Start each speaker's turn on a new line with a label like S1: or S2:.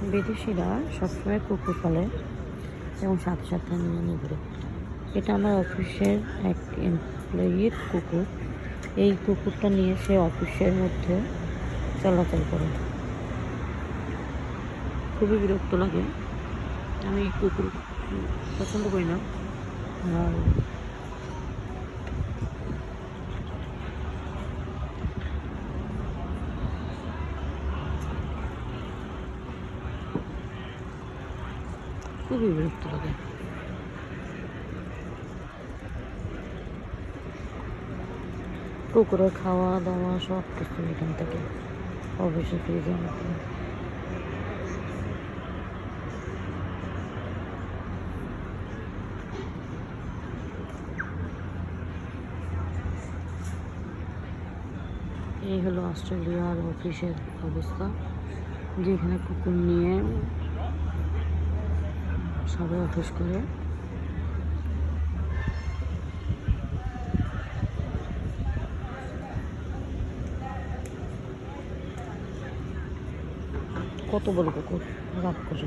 S1: বিদেশিরা সবসময় কুকুর পালে এবং সাথে সাথে নিয়ে ঘুরে। এটা আমার অফিসের এক এমপ্লয়ির কুকুর। এই কুকুরটা নিয়ে সে অফিসের মধ্যে চলাচল করে। খুবই বিরক্ত লাগে। আমি কুকুর পছন্দ করি না। আর খুবই বিরক্ত লাগে। কুকুরের খাওয়া দাওয়া সব কিছু এখান থেকে অফিসে ফ্রিজের মধ্যে। এই হলো অস্ট্রেলিয়ার অফিসের অবস্থা, যেখানে কুকুর নিয়ে সবাই অফিস করে। কত বড় কুকুর, রাগ করে।